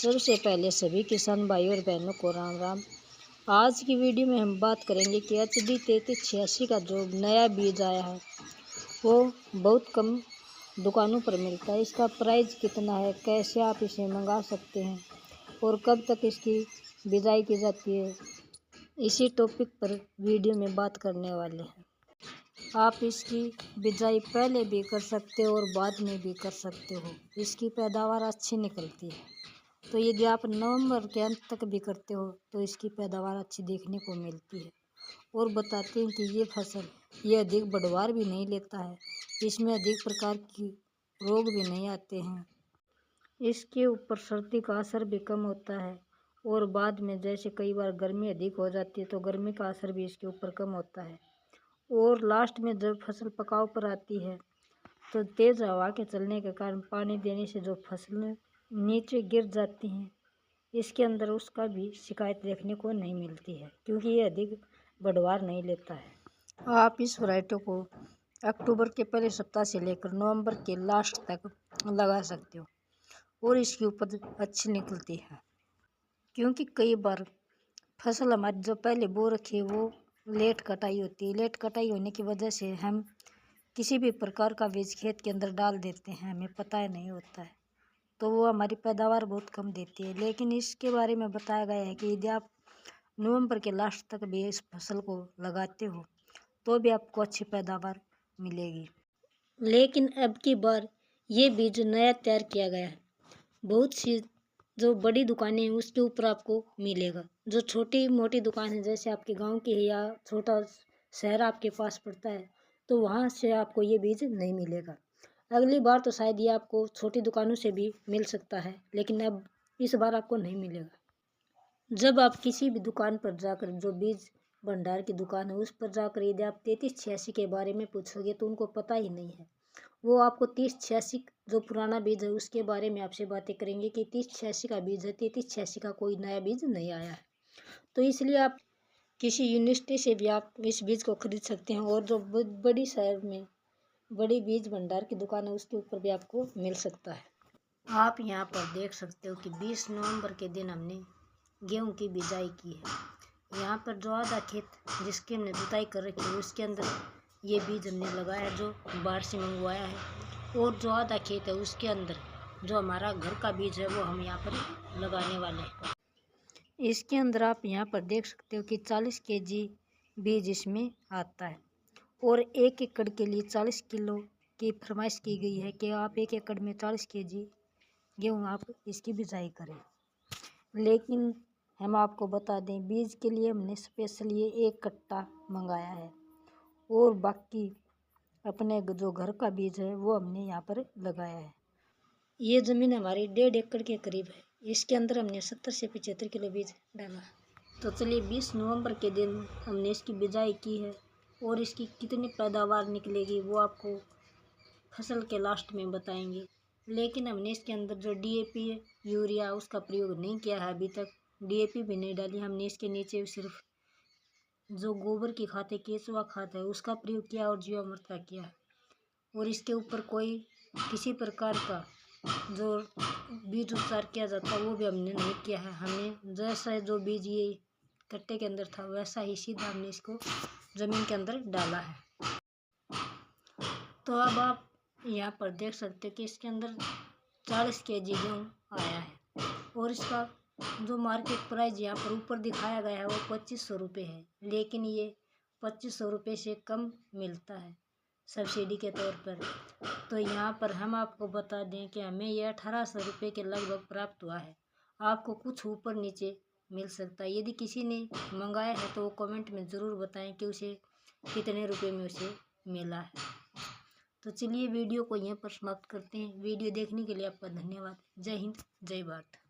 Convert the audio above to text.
सबसे पहले सभी किसान भाई और बहनों को राम राम। आज की वीडियो में हम बात करेंगे कि HD 3386 का जो नया बीज आया है वो बहुत कम दुकानों पर मिलता है। इसका प्राइस कितना है, कैसे आप इसे मंगा सकते हैं और कब तक इसकी बिजाई की जाती है, इसी टॉपिक पर वीडियो में बात करने वाले हैं। आप इसकी बिजाई पहले भी कर सकते हो और बाद में भी कर सकते हो। इसकी पैदावार अच्छी निकलती है। तो यदि आप नवंबर के अंत तक भी करते हो तो इसकी पैदावार अच्छी देखने को मिलती है। और बताते हैं कि ये अधिक बढ़वार भी नहीं लेता है, इसमें अधिक प्रकार की रोग भी नहीं आते हैं। इसके ऊपर सर्दी का असर भी कम होता है और बाद में जैसे कई बार गर्मी अधिक हो जाती है तो गर्मी का असर भी इसके ऊपर कम होता है। और लास्ट में जब फसल पकाव पर आती है तो तेज़ हवा के चलने के कारण पानी देने से जो फसलें नीचे गिर जाती हैं, इसके अंदर उसका भी शिकायत देखने को नहीं मिलती है, क्योंकि ये अधिक बढ़वार नहीं लेता है। आप इस वैरायटी को अक्टूबर के पहले सप्ताह से लेकर नवंबर के लास्ट तक लगा सकते हो और इसकी उपज अच्छी निकलती है। क्योंकि कई बार फसल हमारी जो पहले बो रखी है वो लेट कटाई होती है। लेट कटाई होने की वजह से हम किसी भी प्रकार का बीज खेत के अंदर डाल देते हैं, हमें पता ही नहीं होता है, तो वो हमारी पैदावार बहुत कम देती है। लेकिन इसके बारे में बताया गया है कि यदि आप नवंबर के लास्ट तक भी इस फसल को लगाते हो तो भी आपको अच्छी पैदावार मिलेगी। लेकिन अब की बार ये बीज नया तैयार किया गया है। बहुत सी जो बड़ी दुकानें हैं उसके ऊपर आपको मिलेगा। जो छोटी मोटी दुकान है जैसे आपके गांव की है या छोटा शहर आपके पास पड़ता है तो वहाँ से आपको ये बीज नहीं मिलेगा। अगली बार तो शायद ये आपको छोटी दुकानों से भी मिल सकता है, लेकिन अब इस बार आपको नहीं मिलेगा। जब आप किसी भी दुकान पर जाकर, जो बीज भंडार की दुकान है उस पर जाकर यदि आप 3386 के बारे में पूछोगे तो उनको पता ही नहीं है। वो आपको 3086 जो पुराना बीज है उसके बारे में आपसे बातें करेंगे कि 3086 का बीज है, 3386 का कोई नया बीज नहीं आया है। तो इसलिए आप किसी यूनिवर्सिटी से भी आप इस बीज को खरीद सकते हैं और जो बड़ी शहर में बड़ी बीज भंडार की दुकान है उसके ऊपर भी आपको मिल सकता है। आप यहाँ पर देख सकते हो कि 20 नवंबर के दिन हमने गेहूं की बिजाई की है। यहाँ पर जो आधा खेत जिसकी हमने जुताई कर रखी है उसके अंदर ये बीज हमने लगाया है जो बाहर से मंगवाया है, और जो आधा खेत है उसके अंदर जो हमारा घर का बीज है वो हम यहाँ पर लगाने वाले हैं। इसके अंदर आप यहाँ पर देख सकते हो कि 40 kg बीज इसमें आता है और 1 एकड़ के लिए 40 किलो की फरमाइश की गई है कि आप 1 एकड़ में 40 kg गेहूँ आप इसकी बिजाई करें। लेकिन हम आपको बता दें बीज के लिए हमने स्पेशल ये 1 कट्टा मंगाया है और बाकी अपने जो घर का बीज है वो हमने यहाँ पर लगाया है। ये ज़मीन हमारी 1.5 एकड़ के करीब है। इसके अंदर हमने 70 से 75 किलो बीज डाला। तो चलिए 20 नवंबर के दिन हमने इसकी बिजाई की है और इसकी कितनी पैदावार निकलेगी वो आपको फसल के लास्ट में बताएंगे। लेकिन हमने इसके अंदर जो DAP है, यूरिया, उसका प्रयोग नहीं किया है अभी तक। DAP भी नहीं डाली हमने। इसके नीचे सिर्फ जो गोबर की खाद है, केचुआ खाद है, उसका प्रयोग किया और जीवामृत का किया। और इसके ऊपर कोई किसी प्रकार का जो बीज उपचार किया जाता है वो भी हमने नहीं किया है। हमने जैसा जो बीज ये कट्टे के अंदर था वैसा ही सीधा हमने इसको ज़मीन के अंदर डाला है। तो अब आप यहाँ पर देख सकते हैं कि इसके अंदर 40 kg गेहूँ आया है और इसका जो मार्केट प्राइस यहाँ पर ऊपर दिखाया गया है वो 2500 रुपये है, लेकिन ये 2500 रुपये से कम मिलता है सब्सिडी के तौर पर। तो यहाँ पर हम आपको बता दें कि हमें ये 1800 रुपये के लगभग प्राप्त हुआ है। आपको कुछ ऊपर नीचे मिल सकता है। यदि किसी ने मंगाया है तो वो कमेंट में ज़रूर बताएं कि उसे कितने रुपए में उसे मिला है। तो चलिए वीडियो को यहीं पर समाप्त करते हैं। वीडियो देखने के लिए आपका धन्यवाद। जय हिंद, जय भारत।